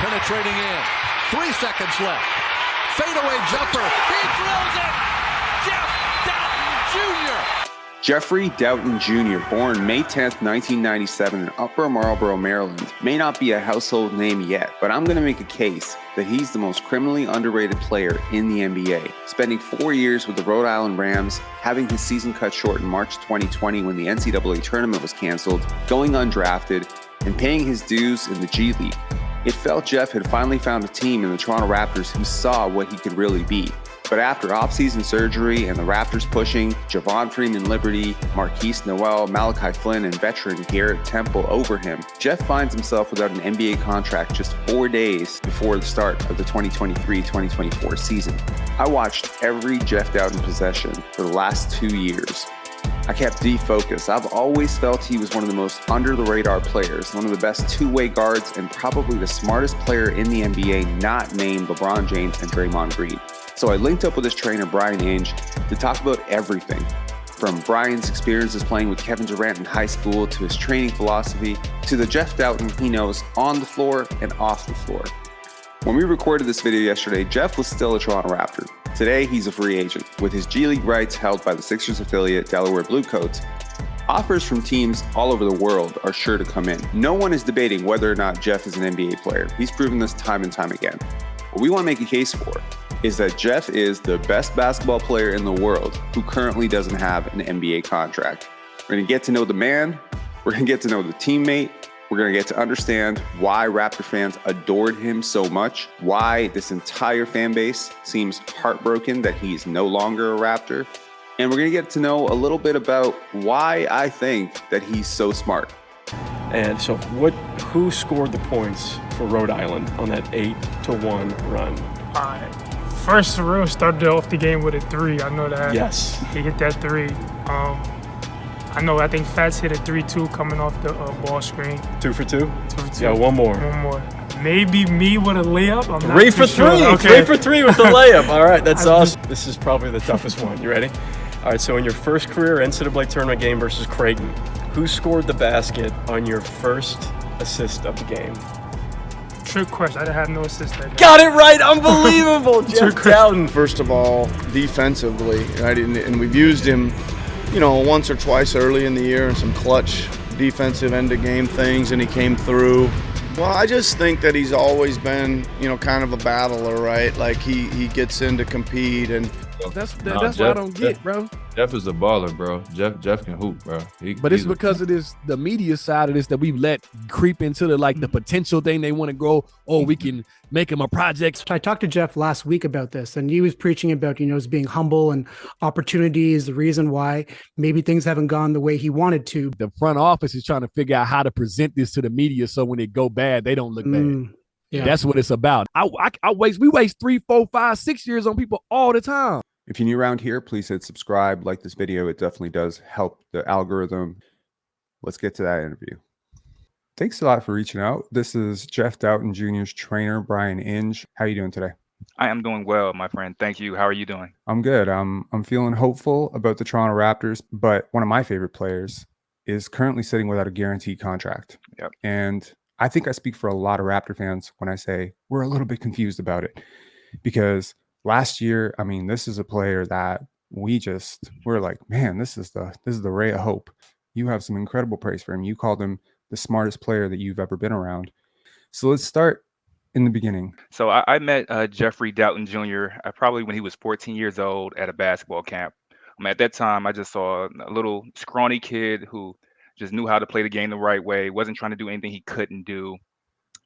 penetrating in. 3 seconds left. Fadeaway jumper. He drills it. Jeff Dowtin Jr. Jeffrey Dowtin Jr., born May 10th, 1997 in Upper Marlboro, Maryland, may not be a household name yet, but I'm going to make a case that he's the most criminally underrated player in the NBA. Spending 4 years with the Rhode Island Rams, having his season cut short in March 2020 when the NCAA tournament was canceled, going undrafted, and paying his dues in the G League. It felt Jeff had finally found a team in the Toronto Raptors who saw what he could really be. But after offseason surgery and the Raptors pushing Javon Freeman Liberty, Marquise Noel, Malachi Flynn, and veteran Garrett Temple over him, Jeff finds himself without an NBA contract just 4 days before the start of the 2023-2024 season. I watched every Jeff Dowtin possession for the last 2 years. I kept defocused. I've always felt he was one of the most under-the-radar players, one of the best two-way guards, and probably the smartest player in the NBA not named LeBron James and Draymond Green. So I linked up with his trainer, Brian Inge, to talk about everything, from Brian's experiences playing with Kevin Durant in high school to his training philosophy to the Jeff Dowtin he knows on the floor and off the floor. When we recorded this video yesterday, Jeff was still a Toronto Raptor. Today, he's a free agent, with his G League rights held by the Sixers affiliate Delaware Bluecoats. Offers from teams all over the world are sure to come in. No one is debating whether or not Jeff is an NBA player. He's proven this time and time again. What we want to make a case for is that Jeff is the best basketball player in the world who currently doesn't have an NBA contract. We're going to get to know the man. We're going to get to know the teammate. We're going to get to understand why Raptor fans adored him so much, why this entire fan base seems heartbroken that he's no longer a Raptor. And we're going to get to know a little bit about why I think that he's so smart. And so who scored the points for Rhode Island on that 8-1 run? All right. First, Surreal started off the game with a 3. I know that. Yes. He hit that 3. I think Fats hit a 3-2 coming off the ball screen. 2 for 2? 2 for 2. Yeah, one more. Maybe me with a layup. I'm 3 for 3. Sure. Okay. 3 Okay. for 3 with the layup. All right, that's awesome. This is probably the toughest one. You ready? All right, so in your first career NCAA tournament game versus Creighton, who scored the basket on your first assist of the game? Trick question. I had no assist that game. Got it right. Unbelievable. Jeff Dowtin. First of all, defensively, right? And we've used him, once or twice early in the year in some clutch defensive end-of-game things, and he came through. Well, I just think that he's always been, kind of a battler, right? Like he gets in to compete, and that's what I don't get, bro. Jeff is a baller, bro. Jeff can hoop, bro. But it's because of the media side of this that we've let creep into the potential thing they want to grow. Oh, we can make him a project. I talked to Jeff last week about this, and he was preaching about, being humble and opportunity is the reason why maybe things haven't gone the way he wanted to. The front office is trying to figure out how to present this to the media so when it go bad, they don't look bad. Yeah. That's what it's about. We waste 3, 4, 5, 6 years on people all the time. If you're new around here, please hit subscribe, like this video. It definitely does help the algorithm. Let's get to that interview. Thanks a lot for reaching out. This is Jeff Dowtin Jr.'s trainer, Brian Inge. How are you doing today? I am doing well, my friend. Thank you. How are you doing? I'm good. I'm feeling hopeful about the Toronto Raptors, but one of my favorite players is currently sitting without a guaranteed contract. Yep. And I think I speak for a lot of Raptor fans when I say we're a little bit confused about it, because last year, this is a player that we're like, man, this is the ray of hope. You have some incredible praise for him. You called him the smartest player that you've ever been around. So let's start in the beginning. So I met Jeffrey Dowtin Jr. Probably when he was 14 years old at a basketball camp. At that time, I just saw a little scrawny kid who just knew how to play the game the right way, wasn't trying to do anything he couldn't do.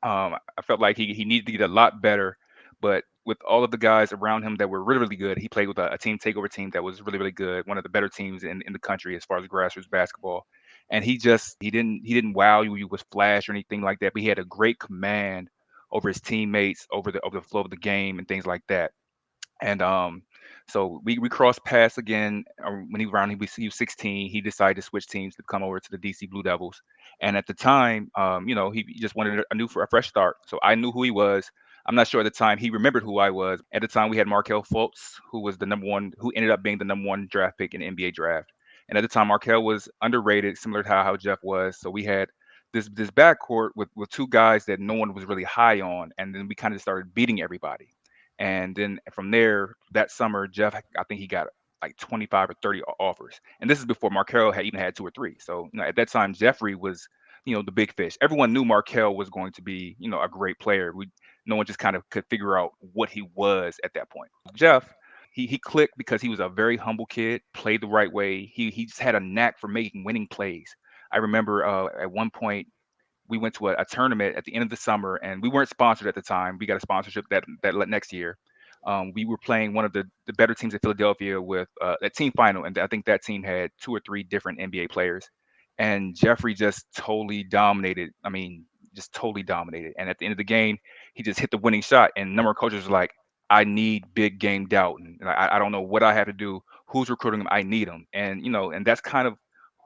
I felt like he needed to get a lot better, but with all of the guys around him that were really, really good, he played with a team takeover team that was really, really good, one of the better teams in the country as far as grassroots basketball. And he didn't wow you with flash or anything like that, but he had a great command over his teammates, over the flow of the game and things like that. And so we crossed paths again when he was 16. He decided to switch teams to come over to the DC Bluedevils. And at the time, he just wanted a fresh start. So I knew who he was. I'm not sure at the time he remembered who I was. At the time, we had Markelle Fultz, who was who ended up being the #1 draft pick in the NBA draft. And at the time, Markelle was underrated, similar to how Jeff was. So we had this backcourt with two guys that no one was really high on, and then we kind of started beating everybody. And then from there, that summer, Jeff, I think he got like 25 or 30 offers. And this is before Markelle had even had 2 or 3. So, at that time, Jeffrey was, the big fish. Everyone knew Markelle was going to be, a great player. No one just kind of could figure out what he was at that point. Jeff, he clicked because he was a very humble kid, played the right way. He just had a knack for making winning plays. I remember at one point we went to a tournament at the end of the summer, and we weren't sponsored at the time. We got a sponsorship that next year. We were playing one of the better teams in Philadelphia with a team final, and I think that team had 2 or 3 different NBA players. And Jeffrey just totally dominated. I mean, just totally dominated. And at the end of the game, he just hit the winning shot. And a number of coaches were like, "I need Big Game Dowtin. I don't know what I have to do. Who's recruiting him? I need him." And and that's kind of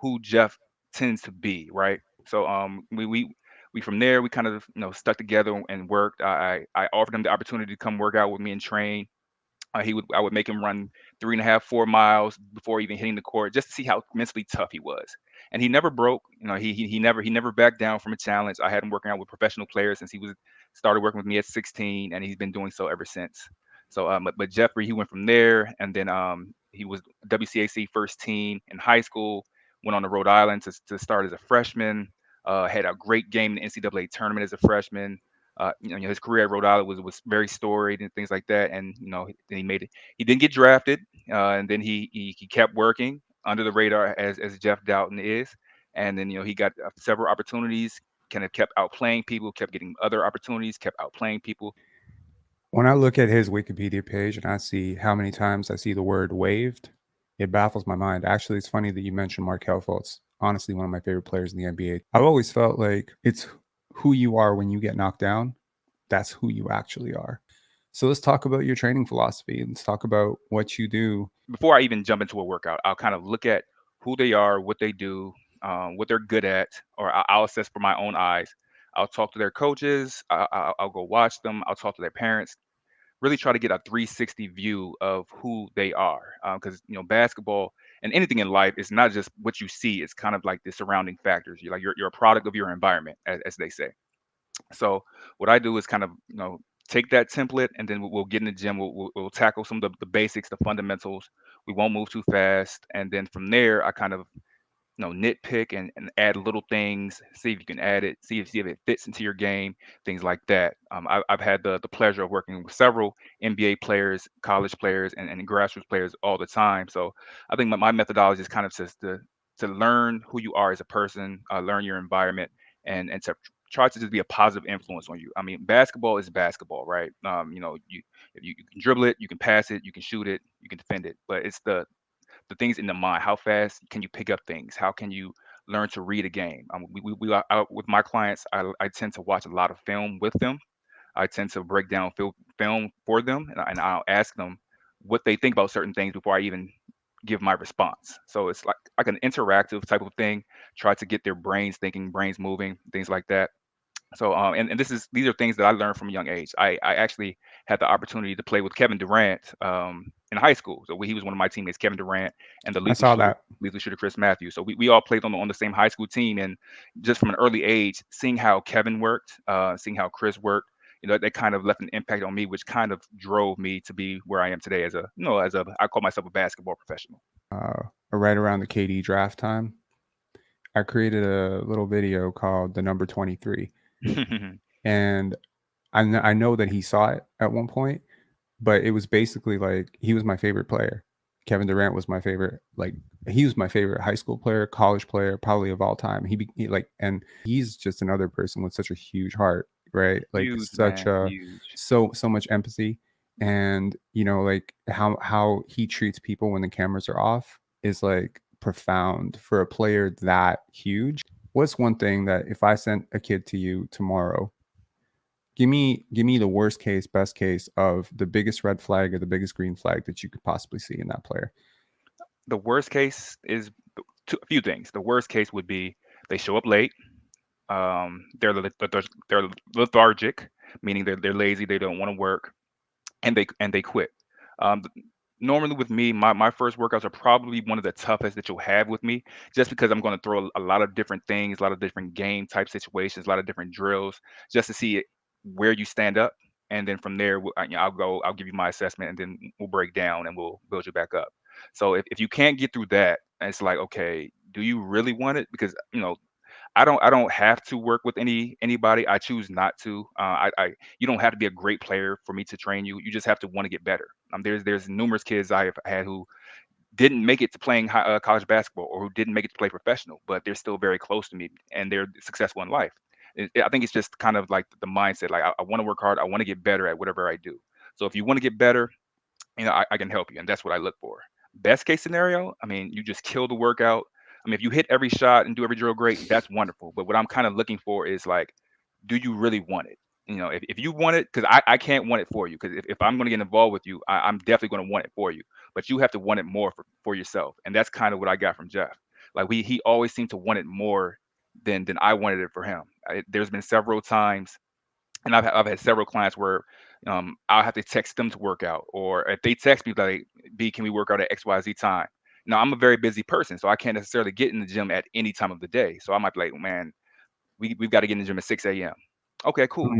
who Jeff tends to be, right? So we from there we kind of stuck together and worked. I offered him the opportunity to come work out with me and train. I would make him run 3.5, 4 miles before even hitting the court, just to see how mentally tough he was. And he never broke. He never backed down from a challenge. I had him working out with professional players since he was started working with me at 16, and he's been doing so ever since. So, but Jeffrey, he went from there, and then he was WCAC first team in high school. Went on to Rhode Island to start as a freshman. Had a great game in the NCAA tournament as a freshman. His career at Rhode Island was very storied and things like that. And then he made it. He didn't get drafted, and then he kept working under the radar as Jeff Dowtin is. And then he got several opportunities. Kind of kept outplaying people, kept getting other opportunities, kept outplaying people. When I look at his Wikipedia page and I see how many times I see the word waived, it baffles my mind. Actually, it's funny that you mentioned Markelle Fultz. Honestly, one of my favorite players in the NBA. I've always felt like it's who you are when you get knocked down. That's who you actually are. So let's talk about your training philosophy and let's talk about what you do. Before I even jump into a workout, I'll kind of look at who they are, what they do, what they're good at, or I'll assess for my own eyes. I'll talk to their coaches. I'll go watch them. I'll talk to their parents. Really try to get a 360 view of who they are, because basketball and anything in life is not just what you see. It's kind of like the surrounding factors. You're a product of your environment, as they say. So what I do is kind of take that template, and then we'll get in the gym. We'll tackle some of the basics, the fundamentals. We won't move too fast, and then from there I kind of nitpick and add little things, see if you can add it, see if it fits into your game, things like that. I've had the pleasure of working with several NBA players, college players, and grassroots players all the time. So I think my methodology is kind of just to learn who you are as a person, learn your environment, and to try to just be a positive influence on you. I mean, basketball is basketball, right? If you can dribble it, you can pass it, you can shoot it, you can defend it, but it's the things in the mind. How fast can you pick up things? How can you learn to read a game? We are out with my clients. I tend to watch a lot of film with them. I tend to break down film for them, and I'll ask them what they think about certain things before I even give my response. So it's like an interactive type of thing. Try to get their brains thinking, brains moving, things like that. So and these are things that I learned from a young age. I actually had the opportunity to play with Kevin Durant in high school. So he was one of my teammates, Kevin Durant, and the lethal shooter Chris Matthews. So we all played on the same high school team, and just from an early age, seeing how Kevin worked, seeing how Chris worked, that kind of left an impact on me, which kind of drove me to be where I am today as I call myself a basketball professional. Right around the KD draft time, I created a little video called The Number 23. And I know that he saw it at one point, but it was basically like he was my favorite player. Kevin Durant was my favorite. Like he was my favorite high school player, college player, probably of all time. And he's just another person with such a huge heart, right? Like Huge, such man, a huge. so much empathy, and like how he treats people when the cameras are off is like profound for a player that huge. What's one thing that if I sent a kid to you tomorrow, give me the worst case, best case of the biggest red flag or the biggest green flag that you could possibly see in that player? The worst case is a few things. The worst case would be they show up late. They're lethargic, meaning they're lazy. They don't want to work, and they quit. normally with me, my first workouts are probably one of the toughest that you'll have with me, just because I'm going to throw a lot of different things, a lot of different game type situations, a lot of different drills, just to see where you stand up, and then from there, I'll give you my assessment, and then we'll break down and we'll build you back up. So if you can't get through that, it's like, okay, do you really want it? Because I don't have to work with anybody. I choose not to. I You don't have to be a great player for me to train you. You just have to want to get better. There's numerous kids I have had who didn't make it to playing college basketball, or who didn't make it to play professional, but they're still very close to me and they're successful in life. I think it's just kind of like the mindset. Like, I want to work hard. I want to get better at whatever I do. So if you want to get better, I can help you, and that's what I look for. Best case scenario, I mean, you just kill the workout. I mean, if you hit every shot and do every drill great, that's wonderful. But what I'm kind of looking for is like, do you really want it? If you want it, because I can't want it for you. Because if I'm going to get involved with you, I'm definitely going to want it for you. But you have to want it more for yourself, and that's kind of what I got from Jeff. Like, he always seemed to want it more than I wanted it for him. There's been several times, and I've had several clients where I'll have to text them to work out, or if they text me like, "B, can we work out at XYZ time?" Now, I'm a very busy person, so I can't necessarily get in the gym at any time of the day. So I might be like, "Man, we've got to get in the gym at 6 a.m." Okay, cool.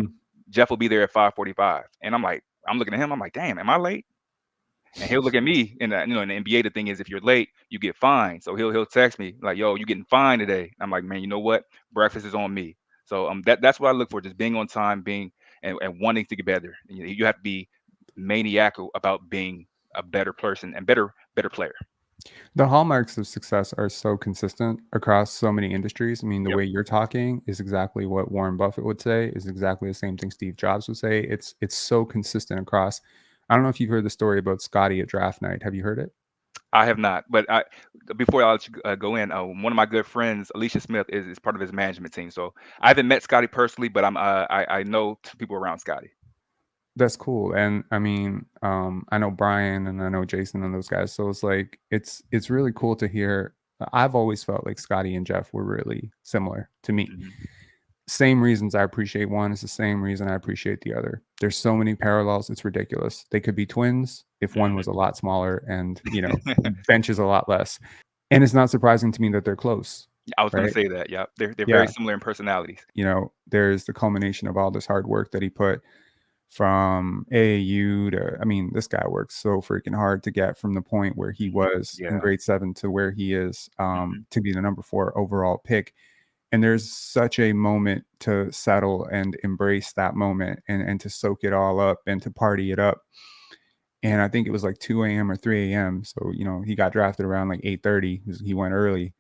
Jeff will be there at 5:45, and I'm looking at him. I'm like, "Damn, am I late?" And he'll look at me, and in the NBA, the thing is, if you're late, you get fined. So he'll text me like, "Yo, you getting fined today?" I'm like, "Man, you know what? Breakfast is on me." So that's what I look for, just being on time, being and wanting to get better. You have to be maniacal about being a better person and better player. The hallmarks of success are so consistent across so many industries. I mean, the Yep. way you're talking is exactly what Warren Buffett would say, is exactly the same thing Steve Jobs would say. It's so consistent across. I don't know if you've heard the story about Scottie at draft night. Have you heard it? I have not, but before I let you go in, one of my good friends, Alicia Smith, is part of his management team. So I haven't met Scotty personally, but I know two people around Scotty. That's cool. And I mean, I know Brian and I know Jason and those guys. So it's like, it's really cool to hear. I've always felt like Scottie and Jeff were really similar to me. Same reasons I appreciate one is the same reason I appreciate the other. There's so many parallels. It's ridiculous. They could be twins if one was a lot smaller and, benches a lot less. And it's not surprising to me that they're close. I was going right? to say that. Yeah, they're very similar in personalities. There's the culmination of all this hard work that he put from AAU to, I mean, this guy worked so freaking hard to get from the point where he was in grade 7 to where he is to be the number 4 overall pick. And there's such a moment to settle and embrace that moment and to soak it all up and to party it up. And I think it was like 2 a.m. or 3 a.m. So, he got drafted around like 8:30. He went early.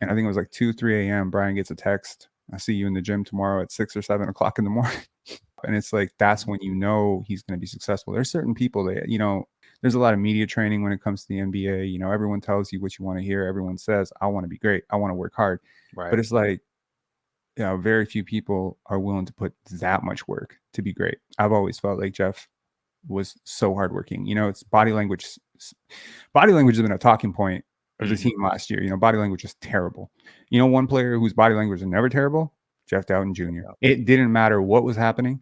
And I think it was like 2, 3 a.m. Brian gets a text. "I see you in the gym tomorrow at 6 or 7 o'clock in the morning." And it's like, that's when he's going to be successful. There's certain people that, there's a lot of media training when it comes to the NBA. Everyone tells you what you want to hear. Everyone says, "I want to be great. I want to work hard." Right. But it's like, very few people are willing to put that much work to be great. I've always felt like Jeff was so hardworking. It's body language. Body language has been a talking point of the team last year. Body language is terrible. One player whose body language is never terrible, Jeff Dowtin Jr. It didn't matter what was happening.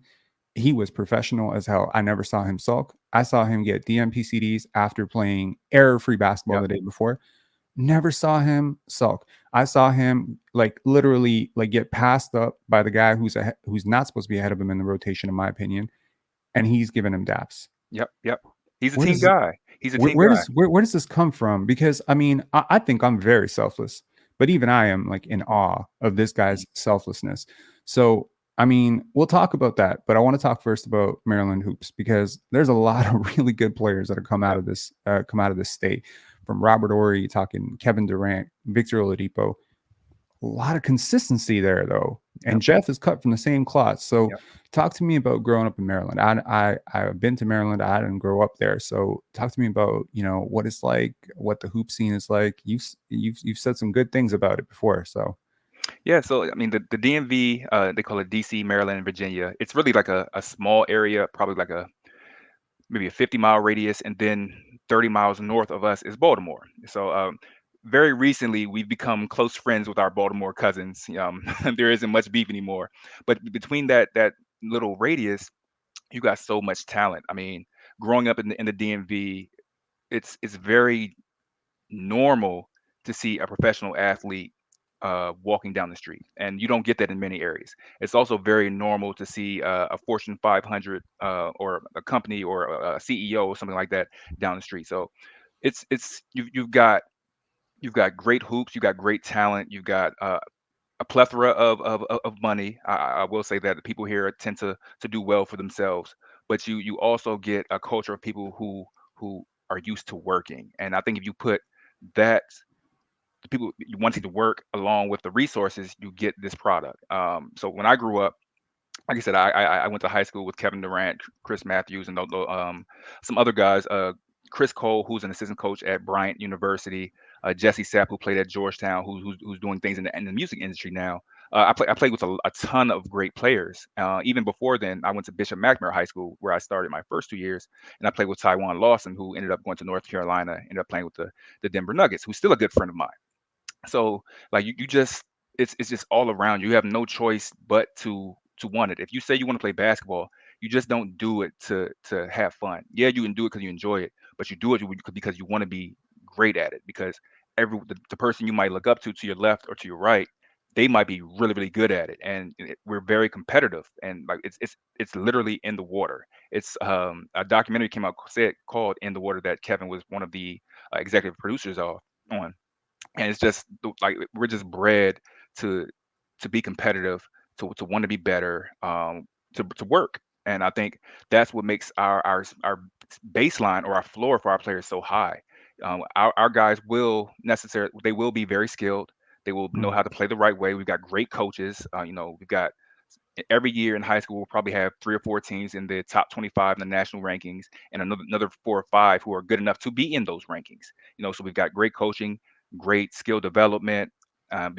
He was professional as hell. I never saw him sulk. I saw him get DMPCDs after playing error-free basketball the day before. Never saw him sulk. I saw him literally get passed up by the guy who's not supposed to be ahead of him in the rotation, in my opinion, and he's giving him daps. Yep. He's a team guy. He's a team guy. Where does this come from? Because I mean, I think I'm very selfless, but even I am in awe of this guy's selflessness. So I mean, we'll talk about that, but I want to talk first about Maryland hoops, because there's a lot of really good players that have come out of this state. From Robert Horry, talking Kevin Durant, Victor Oladipo. A lot of consistency there, though. And Jeff is cut from the same cloth. So talk to me about growing up in Maryland. I've been to Maryland. I didn't grow up there. So talk to me about, what it's like, what the hoop scene is like. You've said some good things about it before. So yeah, so I mean, the DMV, they call it DC, Maryland, and Virginia. It's really like a small area, probably like maybe a 50-mile radius, and then 30 miles north of us is Baltimore. So very recently, we've become close friends with our Baltimore cousins. There isn't much beef anymore, but between that little radius, you got so much talent. I mean, growing up in the DMV, it's very normal to see a professional athlete walking down the street, and you don't get that in many areas. It's also very normal to see a Fortune 500 or a company or a CEO or something like that down the street. So you've got great hoops, you've got great talent, you've got a plethora of money. I will say that the people here tend to do well for themselves, but you also get a culture of people who are used to working. And I think if you put that the people you wanting to work along with the resources, you get this product. So when I grew up, like I said, I went to high school with Kevin Durant, Chris Matthews, and some other guys. Chris Cole, who's an assistant coach at Bryant University, Jesse Sapp, who played at Georgetown, who's doing things in the music industry now. I played with a ton of great players. Even before then, I went to Bishop McNamara High School, where I started my first 2 years, and I played with Tywan Lawson, who ended up going to North Carolina, ended up playing with the Denver Nuggets, who's still a good friend of mine. So like you just it's just all around. You have no choice but to want it. If you say you want to play basketball, you just don't do it to have fun. Yeah, you can do it because you enjoy it, but you do it because you want to be great at it. Because the person you might look up to your left or to your right, they might be really really good at it, and we're very competitive. And like it's literally in the water. It's a documentary came out called In the Water that Kevin was one of the executive producers on, and it's just like we're just bred to be competitive, to want to be better, to work. And I think that's what makes our baseline or our floor for our players so high. Our guys they will be very skilled. They will know how to play the right way. We've got great coaches. We've got every year in high school, we'll probably have 3 or 4 teams in the top 25 in the national rankings, and another 4 or 5 who are good enough to be in those rankings. So we've got great coaching, great skill development, a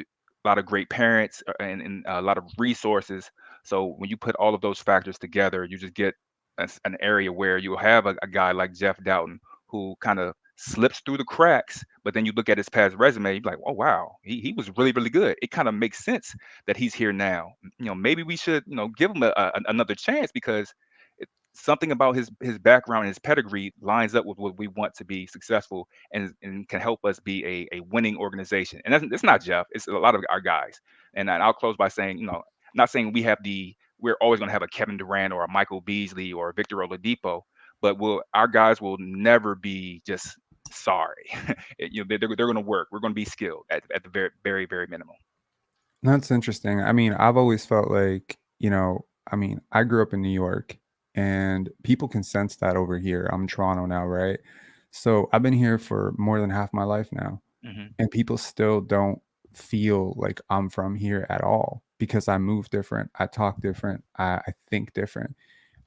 lot of great parents, and a lot of resources. So when you put all of those factors together, you just get an area where you'll have a guy like Jeff Dowtin who kind of slips through the cracks, but then you look at his past resume, you're like, oh wow, he was really really good. It kind of makes sense that he's here now. Maybe we should give him another chance, because something about his background and his pedigree lines up with what we want to be successful, and can help us be a winning organization. And it's not Jeff, it's a lot of our guys. And I'll close by saying, not saying we're always going to have a Kevin Durant or a Michael Beasley or a Victor Oladipo, but our guys will never be just sorry. They're going to work. We're going to be skilled at the very very very minimum. That's interesting. I mean, I've always felt like, I grew up in New York, and people can sense that over here. I'm in Toronto now, right? So I've been here for more than half my life now, and people still don't feel like I'm from here at all, because I move different, I talk different, I think different.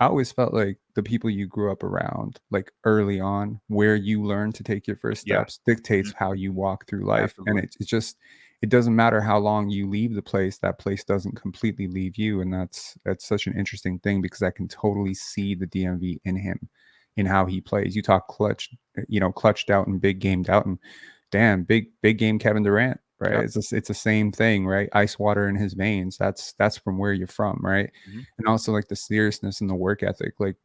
I always felt like the people you grew up around, like early on, where you learn to take your first steps, dictates how you walk through life. Absolutely. And it doesn't matter how long you leave the place, that place doesn't completely leave you. And that's such an interesting thing, because I can totally see the DMV in him, in how he plays. You talk clutch Dowtin, big game Dowtin. Damn, big game Kevin Durant, right? Yep. It's the same thing, right? Ice water in his veins. That's from where you're from, right? And also like the seriousness and the work ethic. Like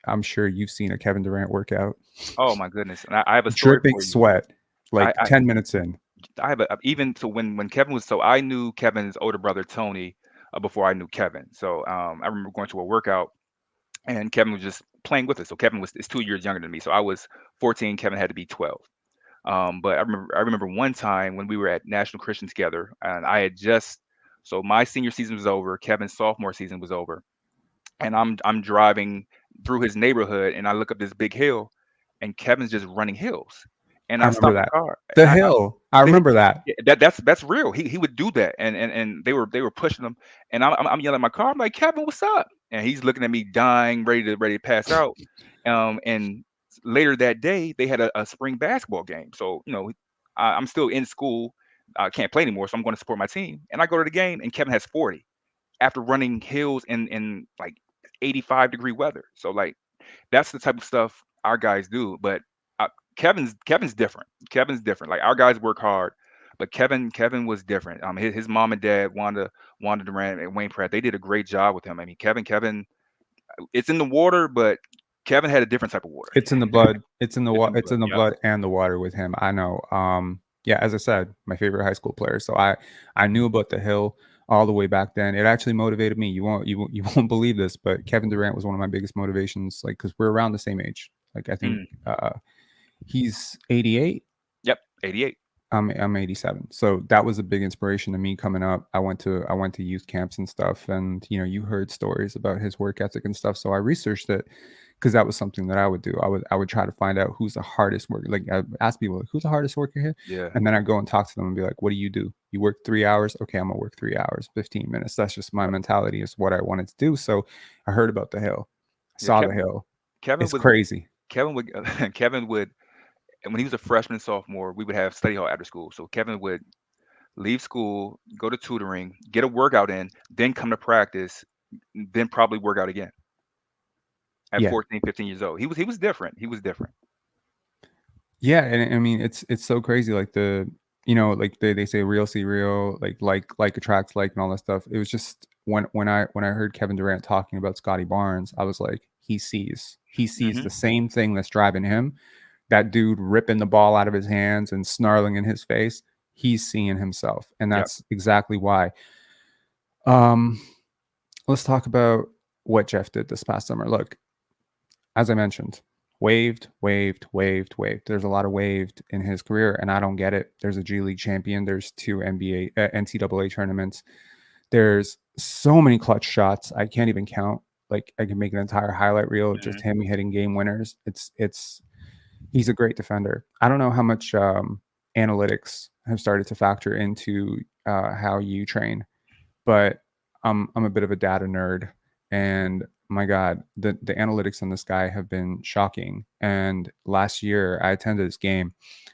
I'm sure you've seen a Kevin Durant workout. Oh my goodness! And I have a story dripping for you. Sweat, like 10 minutes in. I have even so when Kevin was, so I knew Kevin's older brother Tony before I knew Kevin. So I remember going to a workout, and Kevin was just playing with us. So Kevin is 2 years younger than me. So I was 14. Kevin had to be 12. But I remember one time when we were at National Christian together, and so my senior season was over, Kevin's sophomore season was over, and I'm driving through his neighborhood, and I look up this big hill, and Kevin's just running hills. And I stopped the car. The hill. I remember that. That's real. He would do that, and they were pushing him, and I'm yelling at my car. I'm like, Kevin, what's up? And he's looking at me, dying, ready to pass out. And later that day, they had a spring basketball game. So I'm still in school. I can't play anymore, so I'm going to support my team. And I go to the game, and Kevin has 40 after running hills in like 85-degree weather. So like that's the type of stuff our guys do, but. Kevin's different. Kevin's different. Like our guys work hard, but Kevin was different. His mom and dad, Wanda Durant and Wayne Pratt, they did a great job with him. I mean, Kevin, it's in the water, but Kevin had a different type of water. It's in the blood. It's in the It's in the blood, blood and the water with him. I know. Yeah, as I said, my favorite high school player. So I knew about the hill all the way back then. It actually motivated me. You won't believe this, but Kevin Durant was one of my biggest motivations. Like, because we're around the same age. Like, I think he's 88. Yep, 88. I'm 87. So that was a big inspiration to me coming up. I went to youth camps and stuff, and you heard stories about his work ethic and stuff. So I researched it because that was something that I would do. I would try to find out who's the hardest worker. Like, I ask people, like, who's the hardest worker here? Yeah. And then I go and talk to them and be like, what do you do? You work 3 hours? Okay, I'm gonna work 3 hours, 15 minutes. That's just my mentality, is what I wanted to do. So I heard about the hill, saw the hill. It's crazy. Kevin would and when he was a freshman and sophomore, we would have study hall after school. So Kevin would leave school, go to tutoring, get a workout in, then come to practice, then probably work out again. At 14, 15 years old. He was different. He was different. Yeah, and I mean, it's so crazy. Like, like they say real see real, like attracts like, and all that stuff. It was just when I heard Kevin Durant talking about Scottie Barnes, I was like, he sees the same thing that's driving him. That dude ripping the ball out of his hands and snarling in his face. He's seeing himself, and that's exactly why. Let's talk about what Jeff did this past summer. Look, as I mentioned, waived. There's a lot of waived in his career, and I don't get it. There's a G League champion. There's 2 NCAA tournaments. There's so many clutch shots. I can't even count. Like, I can make an entire highlight reel of just him hitting game winners. He's a great defender. I don't know how much analytics have started to factor into how you train, but I'm a bit of a data nerd, and my God, the analytics on this guy have been shocking. And last year I attended this game,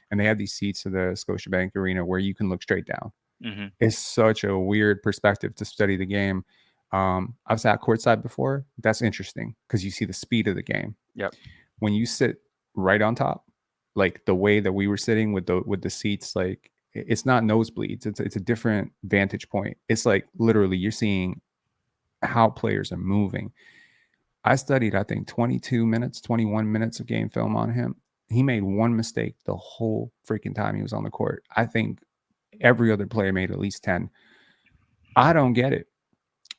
and they had these seats to the Scotiabank Arena where you can look straight down. It's such a weird perspective to study the game. I've sat courtside before. That's interesting because you see the speed of the game. Yep. When you sit right on top, like the way that we were sitting with the seats, like, it's not nosebleeds. It's a different vantage point. It's like literally you're seeing how players are moving. I studied, I think, 21 minutes of game film on him. He made one mistake the whole freaking time he was on the court. I think every other player made at least 10. I don't get it.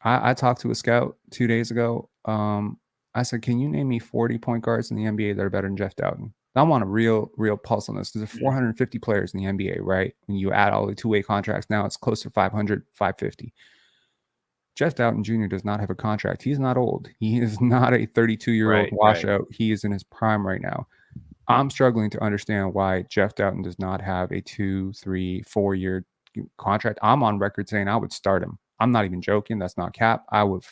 I talked to a scout 2 days ago. I said, can you name me 40 point guards in the NBA that are better than Jeff Dowtin? I want a real pulse on this. There's 450 players in the NBA, right? When you add all the two-way contracts, now it's close to 500, 550. Jeff Dowtin Jr. does not have a contract. He's not old. He is not a 32-year-old washout. He is in his prime right now. I'm struggling to understand why Jeff Dowtin does not have a 2, 3, 4-year contract. I'm on record saying I would start him. I'm not even joking. That's not cap. I would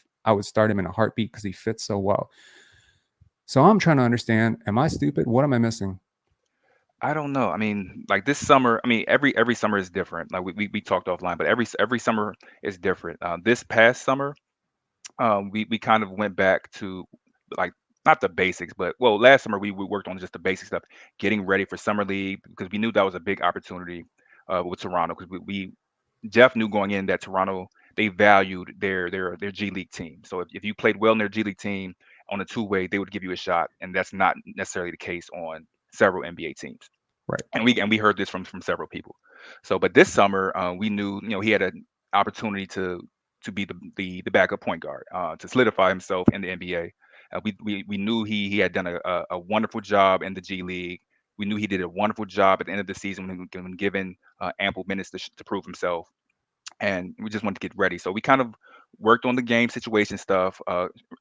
start him in a heartbeat because he fits so well. So I'm trying to understand, am I stupid? What am I missing? I don't know. I mean, like this summer, I mean, every summer is different. Like we talked offline, but every summer is different. This past summer, we kind of went back to, like, not the basics, but last summer we worked on just the basic stuff, getting ready for summer league, because we knew that was a big opportunity with Toronto, because Jeff knew going in that Toronto, they valued their G League team. So if you played well in their G League team on a two-way, they would give you a shot, and that's not necessarily the case on several NBA teams. Right. And we heard this from several people. So, but this summer, we knew, he had an opportunity to be the backup point guard, to solidify himself in the NBA. We knew he had done a wonderful job in the G League. We knew he did a wonderful job at the end of the season when given ample minutes to prove himself. And we just wanted to get ready. So we kind of worked on the game situation stuff,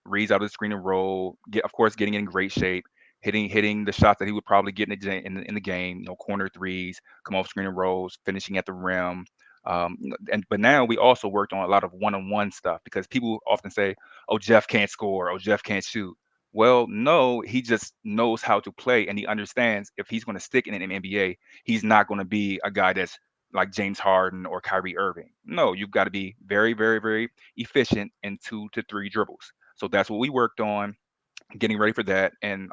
reads out of the screen and roll, of course, getting in great shape, hitting the shots that he would probably get in the game, corner threes, come off screen and rolls, finishing at the rim. But now we also worked on a lot of one-on-one stuff, because people often say, oh, Jeff can't score, oh, Jeff can't shoot. Well, no, he just knows how to play, and he understands if he's going to stick in an NBA, he's not going to be a guy that's like James Harden or Kyrie Irving. No, you've got to be very, very, very efficient in 2 to 3 dribbles. So that's what we worked on, getting ready for that. And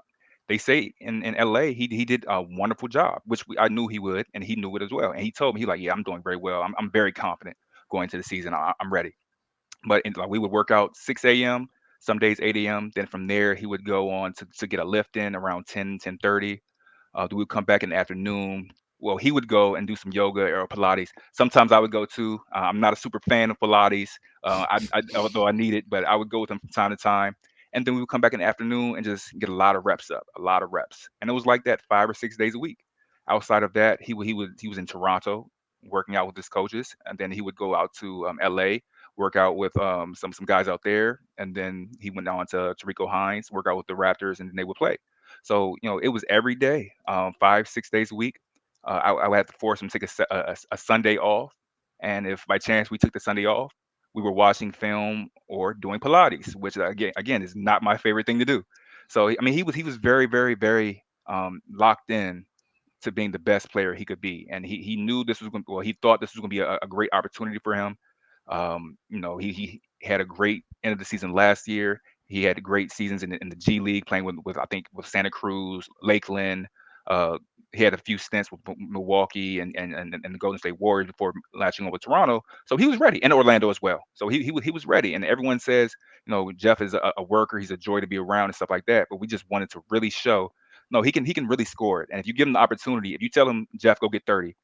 they say in LA, he did a wonderful job, which I knew he would, and he knew it as well. And he told me, yeah, I'm doing very well. I'm very confident going into the season. I'm ready. But we would work out 6 a.m., some days 8 a.m. Then from there, he would go on to get a lift in around 10:30. We would come back in the afternoon. Well, he would go and do some yoga or Pilates. Sometimes I would go too. I'm not a super fan of Pilates, although I need it, but I would go with him from time to time. And then we would come back in the afternoon and just get a lot of reps up, a lot of reps. And it was like that 5 or 6 days a week. Outside of that, he was in Toronto working out with his coaches, and then he would go out to LA, work out with some guys out there, and then he went on to Rico Hines, work out with the Raptors, and then they would play. So it was every day, 5 6 days a week. I would have to force him to take a Sunday off, and if by chance we took the Sunday off, we were watching film or doing Pilates, which again is not my favorite thing to do. So I mean, he was very very very locked in to being the best player he could be, and he knew this was going. Well, he thought this was going to be a great opportunity for him. He had a great end of the season last year. He had great seasons in the G League, playing with I think with Santa Cruz, Lakeland. Uh, he had a few stints with Milwaukee and the Golden State Warriors before latching on with Toronto. So he was ready, and Orlando as well. So he was ready. And everyone says, Jeff is a worker. He's a joy to be around and stuff like that. But we just wanted to really show, no, he can really score it. And if you give him the opportunity, if you tell him, Jeff, go get 30,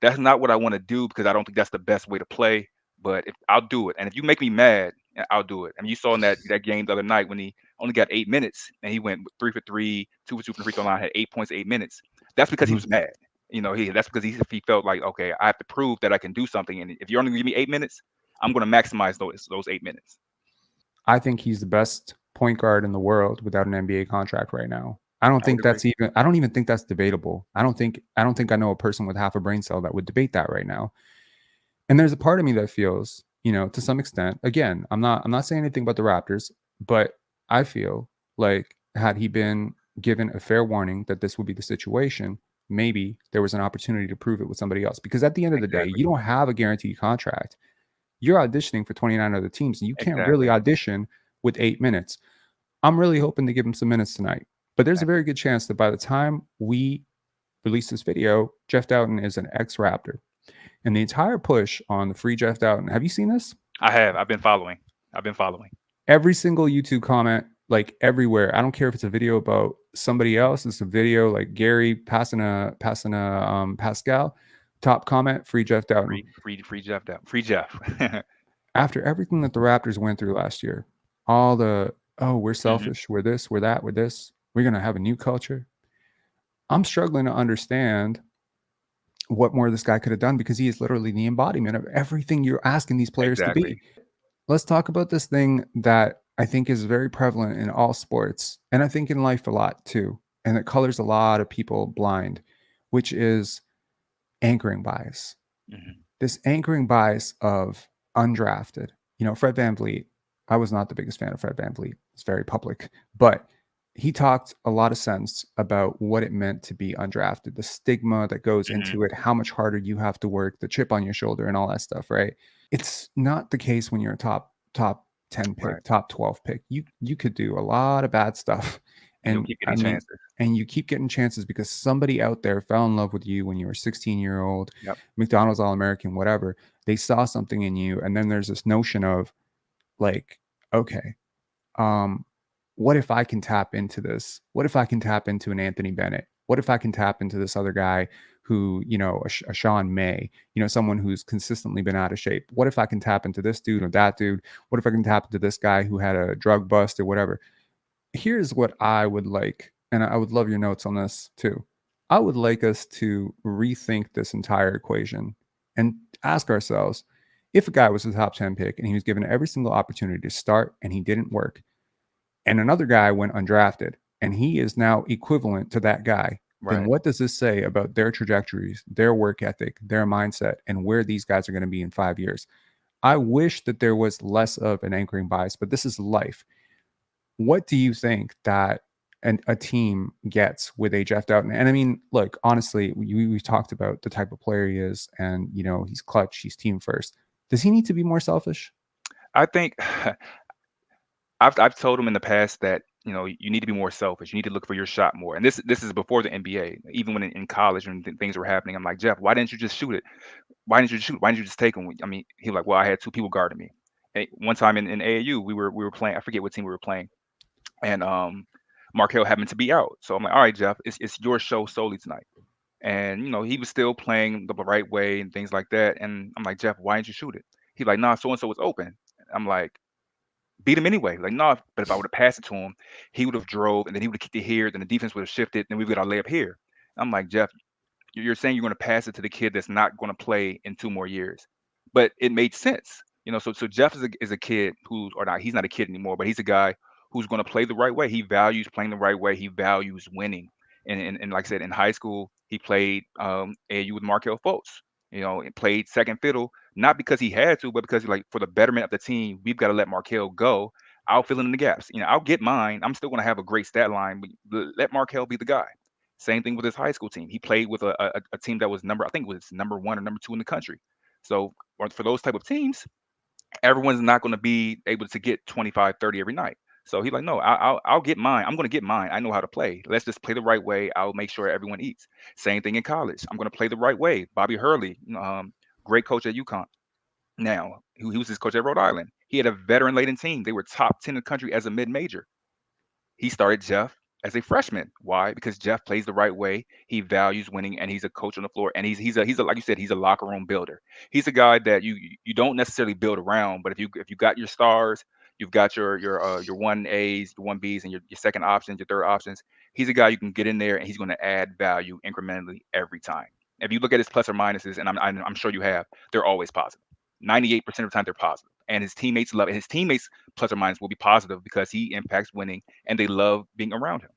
that's not what I want to do, because I don't think that's the best way to play. But if I'll do it, and if you make me mad, I'll do it. I mean, you saw in that game the other night when he only got 8 minutes and he went 3 for 3, 2 for 2 from the free throw line, had 8 points, 8 minutes. That's because he was mad. That's because he felt like, okay, I have to prove that I can do something. And if you're only going to give me 8 minutes, I'm going to maximize those 8 minutes. I think he's the best point guard in the world without an NBA contract right now. I don't even think that's debatable. I don't think I know a person with half a brain cell that would debate that right now. And there's a part of me that feels, to some extent, again, I'm not saying anything about the Raptors, but I feel like had he been given a fair warning that this would be the situation, maybe there was an opportunity to prove it with somebody else. Because at the end of the day, you don't have a guaranteed contract. You're auditioning for 29 other teams, and you can't really audition with 8 minutes. I'm really hoping to give him some minutes tonight. But there's a very good chance that by the time we release this video, Jeff Dowtin is an ex-Raptor. And the entire push on the free Jeff Dowtin, have you seen this? I have. I've been following. Every single YouTube comment, like everywhere. I don't care if it's a video about somebody else. It's a video like Gary passing a Pascal. Top comment, free Jeff Dowtin. Free Jeff Dowtin. Free Jeff. After everything that the Raptors went through last year, all the, we're selfish, we're this, we're that, we're this. We're going to have a new culture. I'm struggling to understand what more this guy could have done, because he is literally the embodiment of everything you're asking these players to be. Let's talk about this thing that I think is very prevalent in all sports, and I think in life a lot too, and it colors a lot of people blind, which is anchoring bias. This anchoring bias of undrafted. Fred VanVleet, I was not the biggest fan of Fred VanVleet. It's very public, but he talked a lot of sense about what it meant to be undrafted, the stigma that goes into it, how much harder you have to work, the chip on your shoulder and all that stuff, right? It's not the case when you're a top 10 pick, right. Top 12 pick. You could do a lot of bad stuff, and you keep getting chances because somebody out there fell in love with you when you were 16-year-old, McDonald's All-American, whatever. They saw something in you, and then there's this notion of like, okay, what if I can tap into this? What if I can tap into an Anthony Bennett? What if I can tap into this other guy who, a Sean May, someone who's consistently been out of shape? What if I can tap into this dude or that dude? What if I can tap into this guy who had a drug bust or whatever? Here's what I would like, and I would love your notes on this too. I would like us to rethink this entire equation and ask ourselves, if a guy was a top 10 pick and he was given every single opportunity to start and he didn't work, and another guy went undrafted and he is now equivalent to that guy, then what does this say about their trajectories, their work ethic, their mindset, and where these guys are going to be in 5 years? I wish that there was less of an anchoring bias, but this is life. What do you think that a team gets with a Jeff Dowtin? And I mean, look, honestly, we've talked about the type of player he is, and, he's clutch, he's team first. Does he need to be more selfish? I think I've told him in the past that you need to be more selfish. You need to look for your shot more. And this is before the NBA. Even when in college and things were happening, I'm like, Jeff, why didn't you just shoot it? Why didn't you just shoot? Why didn't you just take him? I mean, he was like, well, I had two people guarding me. one time in AAU, we were playing. I forget what team we were playing, and Markelle happened to be out. So I'm like, all right, Jeff, it's your show solely tonight. And he was still playing the right way and things like that. And I'm like, Jeff, why didn't you shoot it? He's like, nah, so and so was open. I'm like, beat him anyway. Like, no, but if I would have passed it to him, he would have drove, and then he would have kicked it here. Then the defense would have shifted, and we would have got our layup here. I'm like, Jeff, you're saying you're going to pass it to the kid that's not going to play in 2 more years, but it made sense. So Jeff is a kid who's, or not, he's not a kid anymore, but he's a guy who's going to play the right way. He values playing the right way. He values winning. And like I said, in high school, he played AAU with Markelle Fultz. And played second fiddle, not because he had to, but because like for the betterment of the team, we've got to let Markelle go. I'll fill in the gaps. I'll get mine. I'm still going to have a great stat line, but let Markelle be the guy. Same thing with his high school team. He played with a team that was I think it was number 1 or number 2 in the country. So for those type of teams, everyone's not going to be able to get 25, 30 every night. So he's like, no, I'll get mine. I'm going to get mine. I know how to play. Let's just play the right way. I'll make sure everyone eats. Same thing in college. I'm going to play the right way. Bobby Hurley, great coach at UConn. Now, he was his coach at Rhode Island. He had a veteran-laden team. They were top 10 in the country as a mid-major. He started Jeff as a freshman. Why? Because Jeff plays the right way. He values winning, and he's a coach on the floor. And he's a like you said, he's a locker room builder. He's a guy that you don't necessarily build around, but if you got your stars, you've got your 1As, your 1Bs, and your second options, your third options. He's a guy you can get in there, and he's going to add value incrementally every time. If you look at his plus or minuses, and I'm sure you have, they're always positive. 98% of the time they're positive. And his teammates love it. His teammates plus or minus will be positive because he impacts winning, and they love being around him.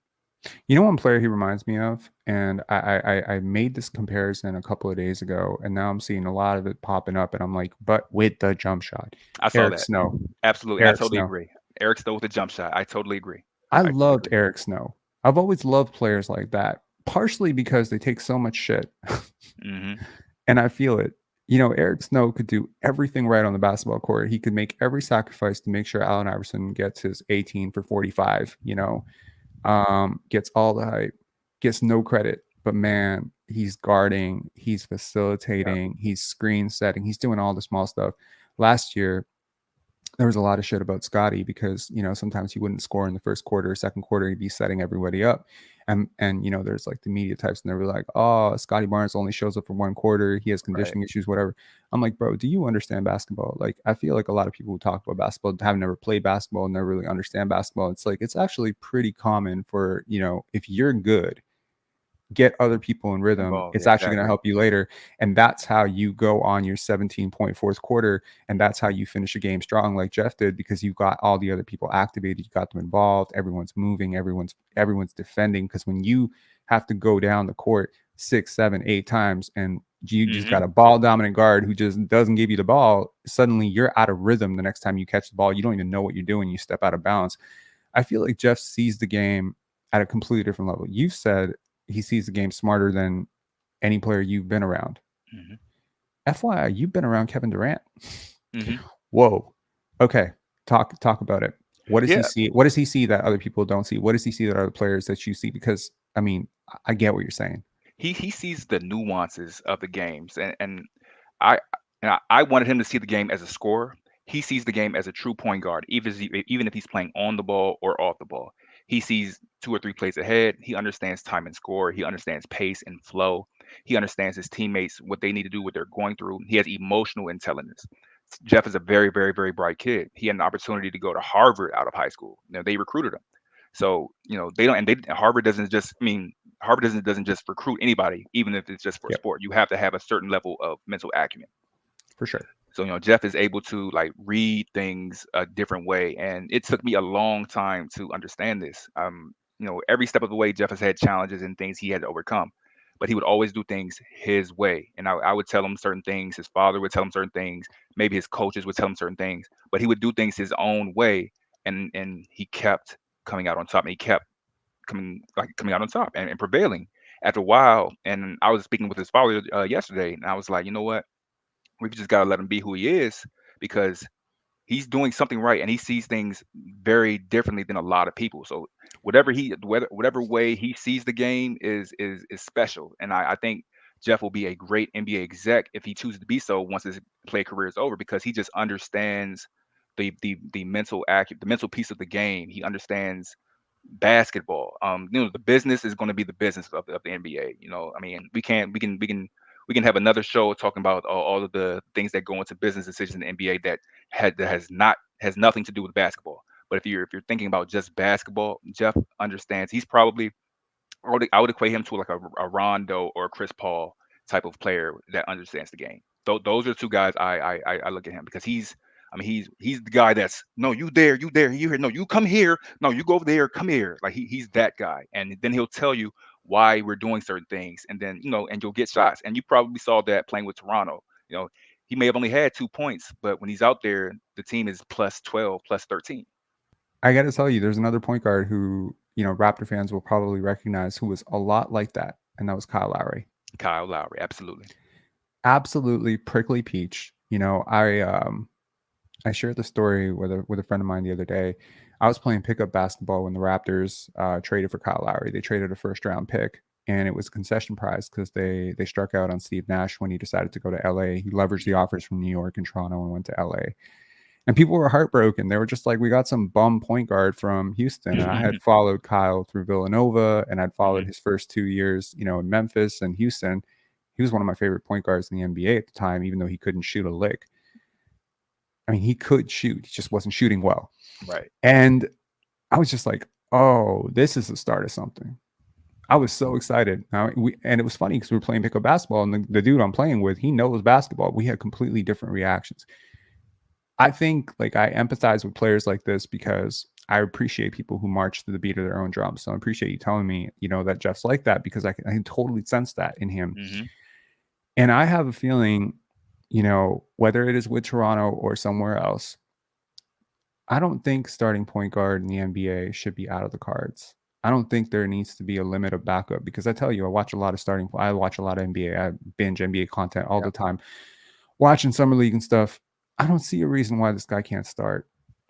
One player he reminds me of, and I made this comparison a couple of days ago, and now I'm seeing a lot of it popping up, and I'm like, but with the jump shot. I saw Eric that. Snow. Absolutely. I totally agree. Eric Snow with the jump shot. I totally agree. I loved Eric Snow. I've always loved players like that, partially because they take so much shit. And I feel it. Eric Snow could do everything right on the basketball court. He could make every sacrifice to make sure Allen Iverson gets his 18 for 45, gets all the hype, gets no credit. But man, he's guarding, he's facilitating, he's screen setting, he's doing all the small stuff. Last year, there was a lot of shit about Scottie because, sometimes he wouldn't score in the first quarter or second quarter. He'd be setting everybody up. And there's like the media types, and they were like, oh, Scottie Barnes only shows up for 1 quarter. He has conditioning issues, whatever. I'm like, bro, do you understand basketball? Like, I feel like a lot of people who talk about basketball have never played basketball and never really understand basketball. It's like, it's actually pretty common for, if you're good, get other people in rhythm. It's actually going to help you later. And that's how you go on your 17-point fourth quarter. And that's how you finish a game strong like Jeff did, because you've got all the other people activated. You got them involved. Everyone's moving. Everyone's defending. Because when you have to go down the court 6, 7, 8 times and you just got a ball dominant guard who just doesn't give you the ball, suddenly you're out of rhythm the next time you catch the ball. You don't even know what you're doing. You step out of bounds. I feel like Jeff sees the game at a completely different level. You've said he sees the game smarter than any player you've been around. FYI, you've been around Kevin Durant. Whoa. Okay. Talk about it. What does he see? What does he see that other people don't see? What does he see that other players that you see? Because I get what you're saying. He sees the nuances of the games, and I wanted him to see the game as a scorer. He sees the game as a true point guard, even if he's playing on the ball or off the ball. He sees 2 or 3 plays ahead. He understands time and score. He understands pace and flow. He understands his teammates, what they need to do, what they're going through. He has emotional intelligence. Jeff is a very, very, very bright kid. He had an opportunity to go to Harvard out of high school. They recruited him. So, they don't, and Harvard doesn't just recruit anybody, even if it's just for sport. You have to have a certain level of mental acumen. For sure. So, Jeff is able to read things a different way. And it took me a long time to understand this. Every step of the way, Jeff has had challenges and things he had to overcome, but he would always do things his way. And I would tell him certain things. His father would tell him certain things. Maybe his coaches would tell him certain things, but he would do things his own way. And he kept coming out on top, and he kept coming out on top and prevailing after a while. And I was speaking with his father yesterday, and I was like, you know what? We just got to let him be who he is, because he's doing something right, and he sees things very differently than a lot of people. So whatever way he sees the game is special. And I think Jeff will be a great NBA exec if he chooses to be so once his play career is over, because he just understands the mental piece of the game. He understands basketball. The business is going to be the business of the NBA. I mean, we can have another show talking about all of the things that go into business decisions in the NBA that has nothing to do with basketball. But if you're thinking about just basketball, Jeff understands. He's probably, I would equate him to like a Rondo or a Chris Paul type of player that understands the game. Those are two guys I look at him, because he's the guy that's, no, you there, you here, no, you come here, no, you go over there, come here. Like he's that guy, and then he'll tell you why we're doing certain things, and then and you'll get shots. And you probably saw that playing with Toronto. He may have only had 2 points, but when he's out there, the team is plus 12, plus 13. I got to tell you, there's another point guard who, Raptor fans will probably recognize, who was a lot like that, and that was Kyle Lowry. Kyle Lowry, absolutely prickly peach. I shared the story with a friend of mine the other day. I was playing pickup basketball when the Raptors traded for Kyle Lowry. They traded a first-round pick, and it was a concession prize because they struck out on Steve Nash when he decided to go to LA. He leveraged the offers from New York and Toronto and went to LA. And people were heartbroken. They were just like, we got some bum point guard from Houston. And I had followed Kyle through Villanova, and I'd followed his first 2 years, in Memphis and Houston. He was one of my favorite point guards in the NBA at the time, even though he couldn't shoot a lick. I mean, he could shoot. He just wasn't shooting well. Right. And I was just like, oh, this is the start of something. I was so excited. And it was funny because we were playing pickup basketball, and the dude I'm playing with, he knows basketball. We had completely different reactions. I think I empathize with players like this because I appreciate people who march to the beat of their own drums. So I appreciate you telling me, that Jeff's like that, because I can totally sense that in him. Mm-hmm. And I have a feeling, whether it is with Toronto or somewhere else, I don't think starting point guard in the NBA should be out of the cards. I don't think there needs to be a limit of backup, because I tell you, I watch a lot of NBA. I binge NBA content all the time, watching summer league and stuff. I don't see a reason why this guy can't start.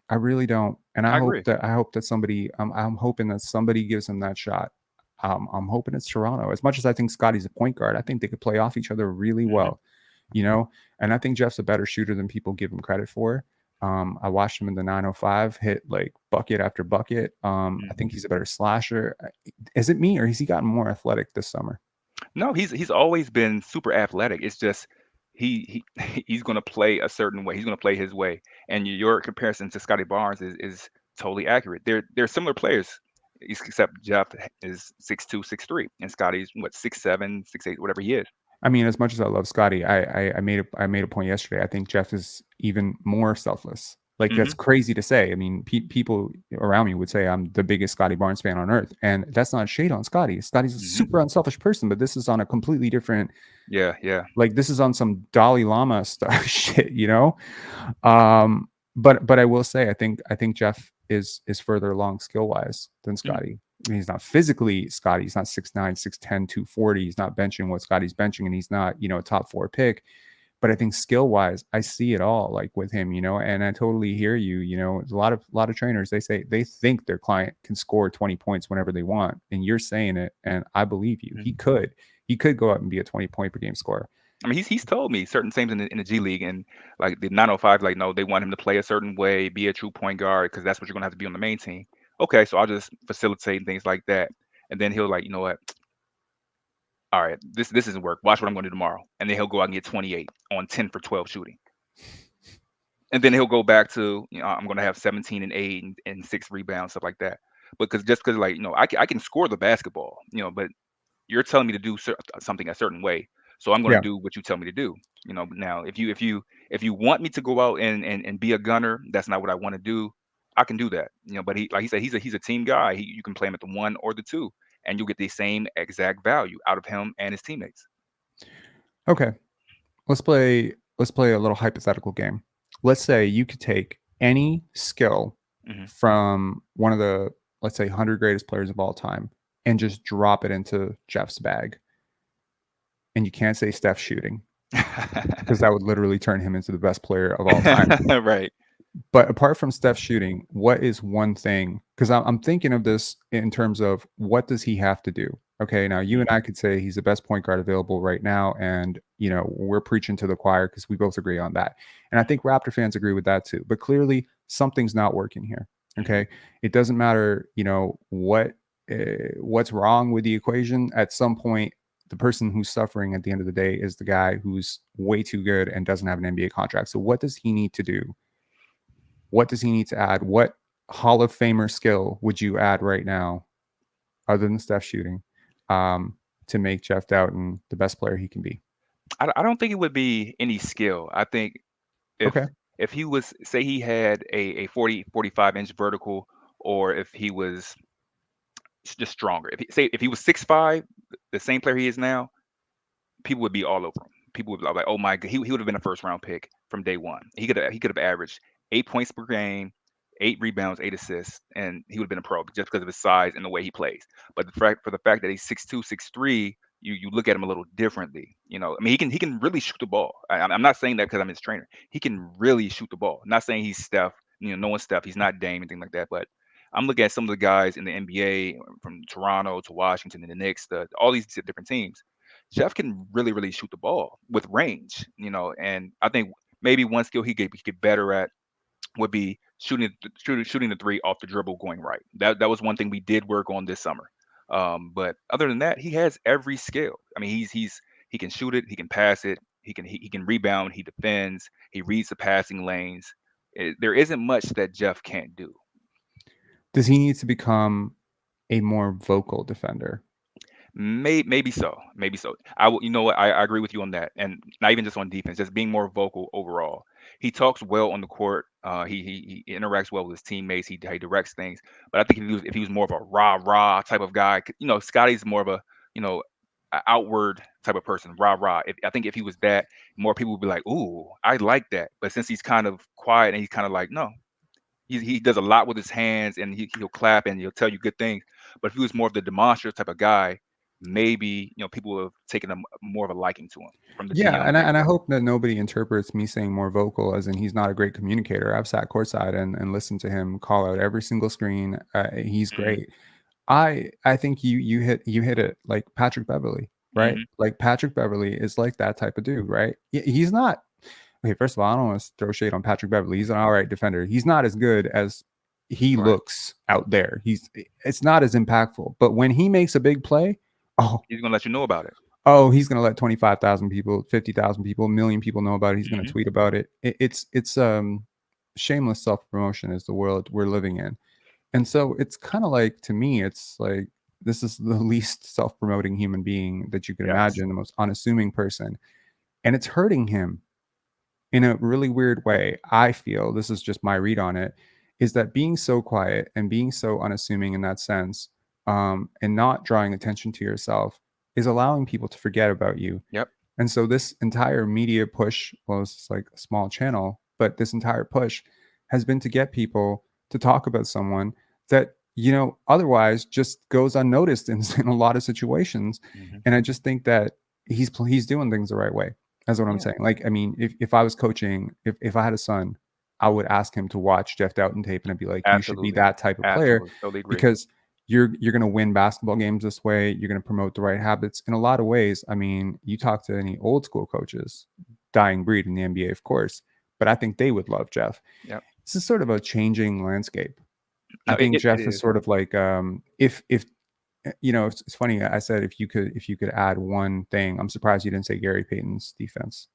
I really don't. And I hope that somebody, I'm hoping that somebody gives him that shot. I'm hoping it's Toronto. As much as I think Scottie's a point guard, I think they could play off each other really well, and I think Jeff's a better shooter than people give him credit for. I watched him in the 905 hit bucket after bucket. I think he's a better slasher. Is it me, or has he gotten more athletic this summer? No, he's always been super athletic. It's just he's going to play a certain way. He's going to play his way. And your comparison to Scottie Barnes is totally accurate. They're similar players, except Jeff is 6'2", 6'3", and Scottie's 6'7", 6'8", whatever he is. I mean, as much as I love Scottie, I made a point yesterday. I think Jeff is even more selfless. That's crazy to say. I mean, people around me would say I'm the biggest Scottie Barnes fan on earth, and that's not shade on Scottie. Scottie's a super unselfish person, but this is on a completely different. Yeah. This is on some Dalai Lama stuff shit, But I will say, I think Jeff is further along skill wise than Scottie. I mean, he's not physically Scottie. He's not 6'9", 6'10", 240. He's not benching what Scottie's benching, and he's not a top 4 pick. But I think skill wise, I see it all with him, and I totally hear you. A lot of trainers, they say they think their client can score 20 points whenever they want, and you're saying it, and I believe you. He could go out and be a 20 point per game scorer. I mean, he's told me certain things in the G League, and the 905, no, they want him to play a certain way, be a true point guard, because that's what you're gonna have to be on the main team. Okay, so I'll just facilitate things like that, and then he'll you know what? All right, this isn't work. Watch what I'm going to do tomorrow, and then he'll go out and get 28 on 10 for 12 shooting, and then he'll go back to I'm going to have 17 and 8 and 6 rebounds, stuff like that. Because I can score the basketball, but you're telling me to do something a certain way, so I'm going to do what you tell me to do. Now if you want me to go out and be a gunner, that's not what I want to do. I can do that, but he said, he's a team guy. You can play him at the 1 or the 2, and you'll get the same exact value out of him and his teammates. Okay, let's play a little hypothetical game. Let's say you could take any skill from one of the, let's say, 100 greatest players of all time and just drop it into Jeff's bag. And you can't say Steph shooting, because that would literally turn him into the best player of all time. Right. But apart from Steph shooting, what is one thing? Because I'm thinking of this in terms of, what does he have to do? Okay, now you and I could say he's the best point guard available right now, and we're preaching to the choir because we both agree on that. And I think Raptor fans agree with that too. But clearly, something's not working here. Okay. It doesn't matter, what's wrong with the equation. At some point, the person who's suffering at the end of the day is the guy who's way too good and doesn't have an NBA contract. So what does he need to do? What does he need to add? What Hall of Famer skill would you add right now, other than Steph shooting, to make Jeff Dowtin the best player he can be? I don't think it would be any skill. I think if he was, say he had a 45-inch vertical, or if he was just stronger. If he was 6'5", the same player he is now, people would be all over him. People would be like, oh my God, he would have been a first round pick from day one. He could have averaged 8 points per game, 8 rebounds, 8 assists, and he would have been a pro just because of his size and the way he plays. But for the fact that he's 6'2", 6'3", you look at him a little differently. I mean, he can really shoot the ball. I'm not saying that because I'm his trainer. He can really shoot the ball. I'm not saying he's Steph. No one's Steph. He's not Dame, anything like that. But I'm looking at some of the guys in the NBA, from Toronto to Washington and the Knicks, all these different teams. Jeff can really, really shoot the ball with range, and I think maybe one skill he could get better at would be shooting the three off the dribble going right. That was one thing we did work on this summer. But other than that, he has every skill. I mean, he can shoot it, he can pass it, he can rebound, he defends, he reads the passing lanes. There isn't much that Jeff can't do. Does he need to become a more vocal defender? Maybe so. I agree with you on that, and not even just on defense, just being more vocal overall. He talks well on the court. He interacts well with his teammates. He directs things. But I think if he was more of a rah type of guy, Scottie's more of a outward type of person, rah. I think if he was that, more people would be like, ooh, I like that. But since he's kind of quiet and he's kind of like, no, he does a lot with his hands, and he'll clap and he'll tell you good things. But if he was more of the demonstrative type of guy, maybe people would have taken more of a liking to him from the team. And I hope that nobody interprets me saying more vocal as in he's not a great communicator. I've sat courtside and listened to him call out every single screen. He's great. I think you hit it like Patrick Beverley, right? Like Patrick Beverley is like that type of dude, right? He's not. Okay, first of all, I don't want to throw shade on Patrick Beverley. He's an all right defender. He's not as good as he looks out there. It's not as impactful. But when he makes a big play, he's gonna let you know about it. Oh, he's gonna let 25,000 people, 50,000 people, 1 million people know about it. He's gonna tweet about it. It's shameless self-promotion is the world we're living in. And so it's kind of like, to me, it's like this is the least self-promoting human being that you could imagine, the most unassuming person. And it's hurting him in a really weird way. I feel, this is just my read on it, is that being so quiet and being so unassuming in that sense, and not drawing attention to yourself, is allowing people to forget about you. Yep. And so this entire media push, well, it's like a small channel, but this entire push has been to get people to talk about someone that, otherwise just goes unnoticed in a lot of situations. And I just think that he's doing things the right way. That's what I'm saying. Like, I mean, if I was coaching, if I had a son, I would ask him to watch Jeff Dowtin tape, and I'd be like, you should be that type of player, totally agree. Because you're going to win basketball games this way. You're going to promote the right habits in a lot of ways. I mean, you talk to any old school coaches, dying breed in the NBA, of course, but I think they would love Jeff. Yep. This is sort of a changing landscape. I think Jeff is sort of like, if it's funny. I said, if you could add one thing, I'm surprised you didn't say Gary Payton's defense.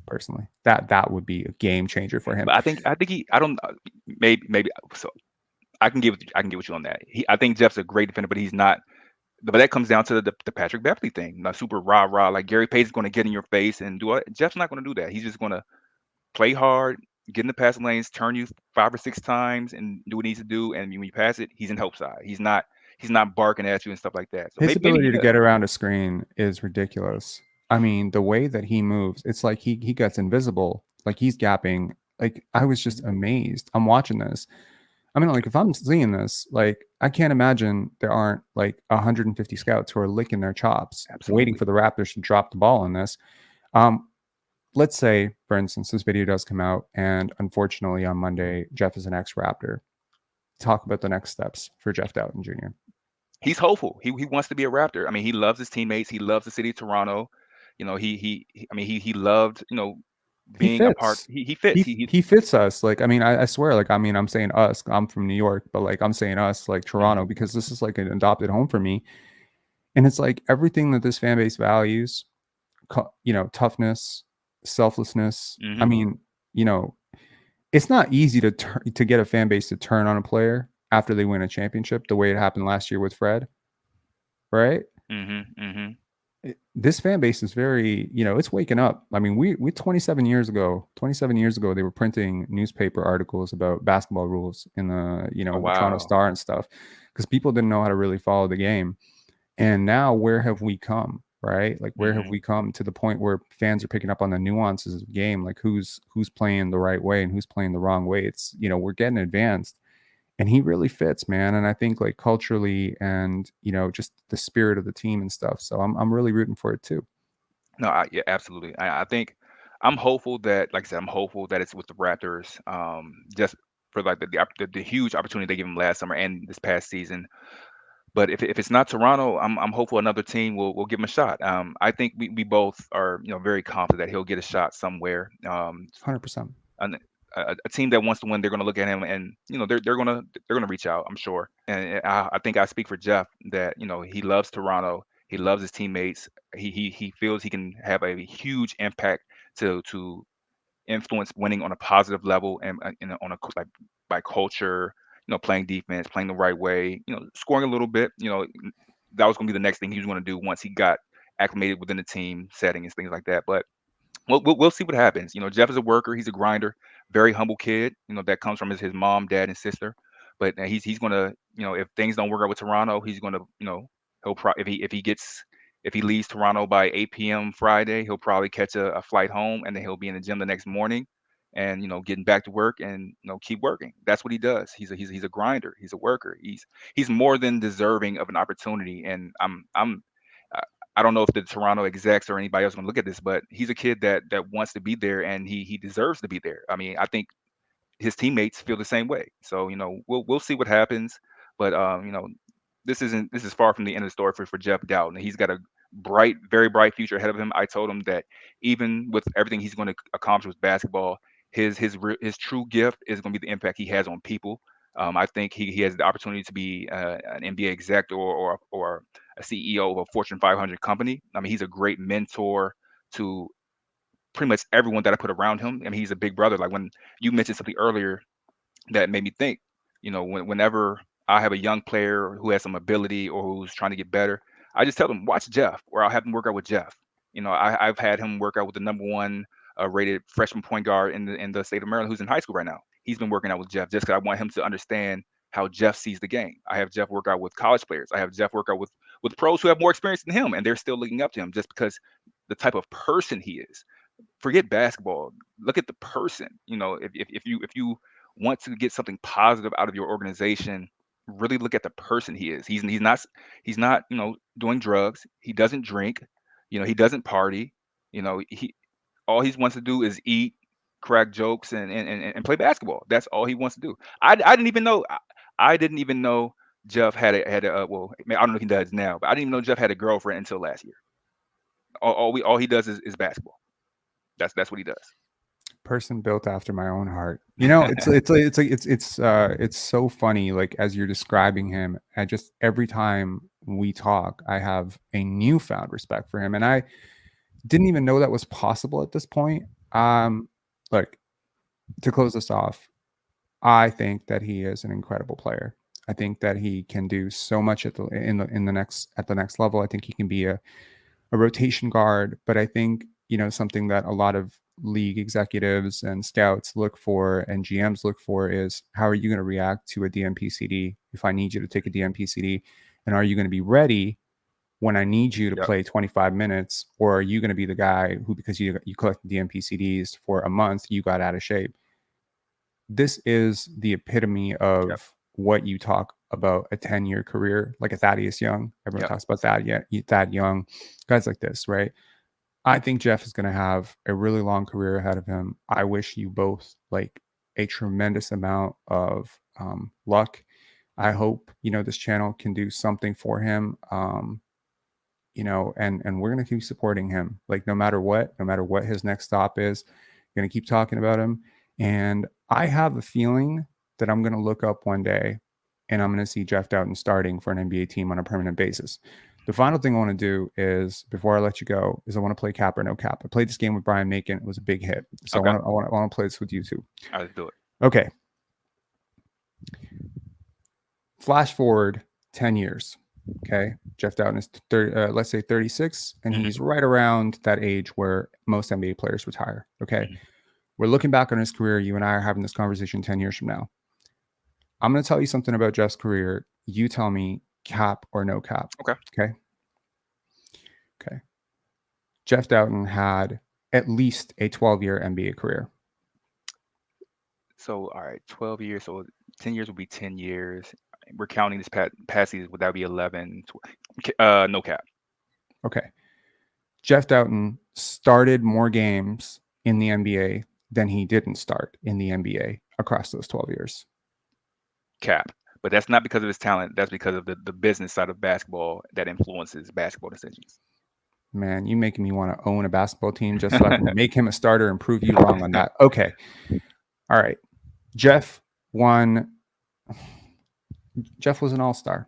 Personally, that would be a game changer for him. But I think I don't maybe so. I can get with you on that. I think Jeff's a great defender, but he's not. But that comes down to the Patrick Beverley thing. Not super rah. Like Gary Payton's going to get in your face and do it. Jeff's not going to do that. He's just going to play hard, get in the passing lanes, turn you 5 or 6 times, and do what he needs to do. And when you pass it, he's in help side. He's not barking at you and stuff like that. So his ability to get around a screen is ridiculous. I mean, the way that he moves, it's like he gets invisible, like he's gapping. Like, I was just amazed. I'm watching this. I mean, like, if I'm seeing this, like, I can't imagine there aren't like 150 scouts who are licking their chops, waiting for the Raptors to drop the ball on this. Let's say, for instance, this video does come out, and unfortunately on Monday, Jeff is an ex-Raptor. Talk about the next steps for Jeff Dowtin Jr. He's hopeful. He wants to be a Raptor. I mean, he loves his teammates. He loves the city of Toronto. He loved, being a part. He fits. He fits us. Like, I mean, I swear, like, I mean, I'm saying us. I'm from New York, but like, I'm saying us, like Toronto, because this is like an adopted home for me. And it's like everything that this fan base values, you know, toughness, selflessness. I mean, you know, it's not easy to get a fan base to turn on a player after they win a championship, the way it happened last year with Fred, right? This fan base is very, you know, it's waking up. I mean, we 27 years ago, they were printing newspaper articles about basketball rules in the, you know, the Toronto Star and stuff, because people didn't know how to really follow the game. And now where have we come, right? Like, where have we come to the point where fans are picking up on the nuances of the game, like who's playing the right way and who's playing the wrong way. It's, you know, we're getting advanced. And he really fits, man. And I think, like, culturally and, you know, just the spirit of the team and stuff. So I'm really rooting for it too. No, yeah, absolutely. I think I'm hopeful that, like I said, I'm hopeful that it's with the Raptors, just for like the huge opportunity they gave him last summer and this past season. But if it's not Toronto, I'm hopeful another team will give him a shot. I think we both are, you know, very confident that he'll get a shot somewhere. 100%. A team that wants to win, they're going to look at him, and you know they're going to reach out, I'm sure. And I think I speak for Jeff that, you know, he loves Toronto, he loves his teammates, he feels he can have a huge impact to influence winning on a positive level, and on a like by culture, you know, playing defense, playing the right way, you know, scoring a little bit. You know, that was going to be the next thing he was going to do once he got acclimated within the team setting and things like that. But we'll see what happens. You know, Jeff is a worker. He's a grinder. Very humble kid. You know, that comes from his mom, dad, and sister. But he's gonna, you know, if things don't work out with Toronto, he's gonna, you know, if he leaves Toronto by 8 p.m. Friday, he'll probably catch a flight home, and then he'll be in the gym the next morning, and, you know, getting back to work, and, you know, keep working. That's what he does. He's a grinder. He's a worker. He's more than deserving of an opportunity. And I don't know if the Toronto execs or anybody else going to look at this, but he's a kid that wants to be there, and he deserves to be there. I mean, I think his teammates feel the same way. So, you know, we'll see what happens. But you know, this is far from the end of the story for Jeff Dowtin. He's got a very bright future ahead of him. I told him that even with everything he's going to accomplish with basketball, his true gift is going to be the impact he has on people. I think he has the opportunity to be an NBA exec or a CEO of a Fortune 500 company. I mean, he's a great mentor to pretty much everyone that I put around him. I mean, he's a big brother. Like, when you mentioned something earlier that made me think, you know, whenever I have a young player who has some ability or who's trying to get better, I just tell them, watch Jeff, or I'll have them work out with Jeff. You know, I've had him work out with the number one rated freshman point guard in the state of Maryland, who's in high school right now. He's been working out with Jeff just because I want him to understand how Jeff sees the game. I have Jeff work out with college players. I have Jeff work out with pros who have more experience than him, and they're still looking up to him just because the type of person he is. Forget basketball. Look at the person. You know, if you want to get something positive out of your organization, really look at the person he is. He's not, you know, doing drugs. He doesn't drink. You know, he doesn't party. You know, all he wants to do is eat, crack jokes, and play basketball. That's all he wants to do. I didn't even know Jeff had a well, I don't know if he does now, but I didn't even know Jeff had a girlfriend until last year. All he does is basketball. That's what he does. Person built after my own heart. You know, it's so funny. Like, as you're describing him, every time we talk, I have a newfound respect for him, and I didn't even know that was possible at this point. Like, to close this off, I think that he is an incredible player. I think that he can do so much at the next level. I think he can be a rotation guard, but I think, you know, something that a lot of league executives and scouts look for and GMs look for is, how are you going to react to a DMPCD if I need you to take a DMPCD, and are you going to be ready when I need you to play 25 minutes, or are you going to be the guy who, because you collect DMPCDs for a month, you got out of shape? This is the epitome of what you talk about a 10-year career, like a Thaddeus Young. Everyone talks about Thad Young, guys like this, right? I think Jeff is going to have a really long career ahead of him. I wish you both like a tremendous amount of luck. I hope, you know, this channel can do something for him. You know, and we're going to keep supporting him, like, no matter what his next stop is. going to keep talking about him. And I have a feeling that I'm going to look up one day and I'm going to see Jeff Dowtin starting for an NBA team on a permanent basis. The final thing I want to do is, before I let you go, is I want to play cap or no cap. I played this game with Brian Macon. It was a big hit. So Okay. I want to play this with you too. All right, let's do it. Okay. Flash forward 10 years. Okay. Jeff Dowtin is let's say 36, and he's right around that age where most NBA players retire. Okay. We're looking back on his career. You and I are having this conversation 10 years from now. I'm going to tell you something about Jeff's career. You tell me cap or no cap. Okay. Jeff Dowtin had at least a 12-year NBA career. So, all right, 12 years. So 10 years would be 10 years. We're counting this past season. Would that be 11? No cap. Okay. Jeff Dowtin started more games in the NBA than he didn't start in the NBA across those 12 years. Cap. But that's not because of his talent. That's because of the business side of basketball that influences basketball decisions. Man, you making me want to own a basketball team just so I can make him a starter and prove you wrong on that. Okay. All right. Jeff was an all-star.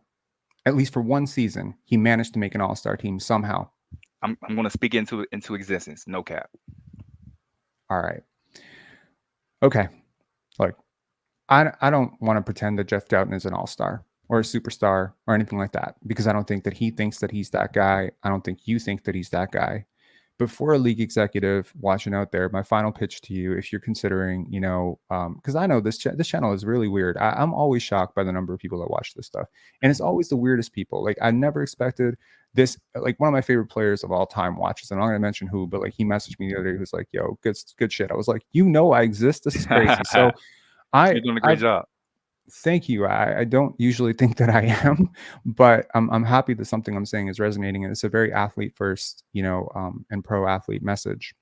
At least for one season, he managed to make an all-star team somehow. I'm going to speak into existence. No cap. All right. Okay. Look, I don't want to pretend that Jeff Dowtin is an all-star or a superstar or anything like that, because I don't think that he thinks that he's that guy. I don't think you think that he's that guy. But for a league executive watching out there, my final pitch to you, if you're considering, because I know this channel is really weird. I'm always shocked by the number of people that watch this stuff. And it's always the weirdest people. Like, I never expected this. Like, one of my favorite players of all time watches, and I'm not going to mention who, but like, he messaged me the other day. He was like, yo, good shit. I was like, I exist. This is crazy. So you're doing a great job. Thank you. I don't usually think that I am, but I'm happy that something I'm saying is resonating, and it's a very athlete first, and pro athlete message.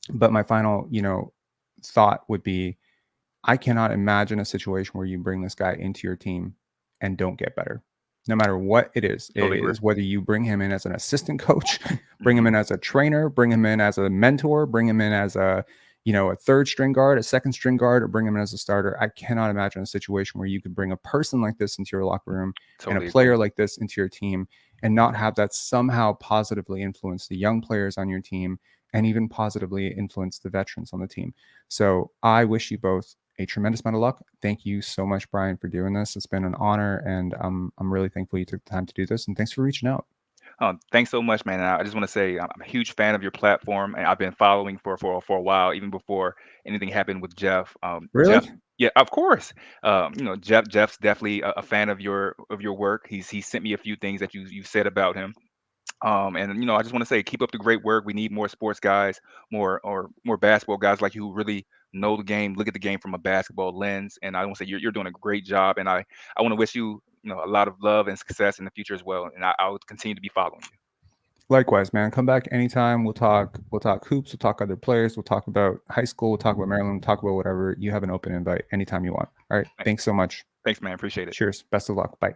But my final, thought would be, I cannot imagine a situation where you bring this guy into your team and don't get better, no matter what it is. Totally. It is whether you bring him in as an assistant coach, bring him in as a trainer, bring him in as a mentor, bring him in as a third string guard, a second string guard, or bring him in as a starter. I cannot imagine a situation where you could bring a person like this into your locker room and a player like this into your team and not have that somehow positively influence the young players on your team and even positively influence the veterans on the team. So I wish you both a tremendous amount of luck. Thank you so much, Brian, for doing this. It's been an honor, and I'm really thankful you took the time to do this, and thanks for reaching out. Thanks so much, man. And I just want to say I'm a huge fan of your platform, and I've been following for a while, even before anything happened with Jeff. Really? Jeff, yeah, of course. Jeff's definitely a fan of your work. He sent me a few things that you said about him. And I just want to say, keep up the great work. We need more sports guys, more basketball guys like you who really know the game, look at the game from a basketball lens. And I want to say you're doing a great job, and I want to wish you a lot of love and success in the future as well. And I will continue to be following you. Likewise, man. Come back anytime. We'll talk hoops. We'll talk other players. We'll talk about high school. We'll talk about Maryland. We'll talk about whatever. You have an open invite anytime you want. All right. Thanks so much. Thanks, man. Appreciate it. Cheers. Best of luck. Bye.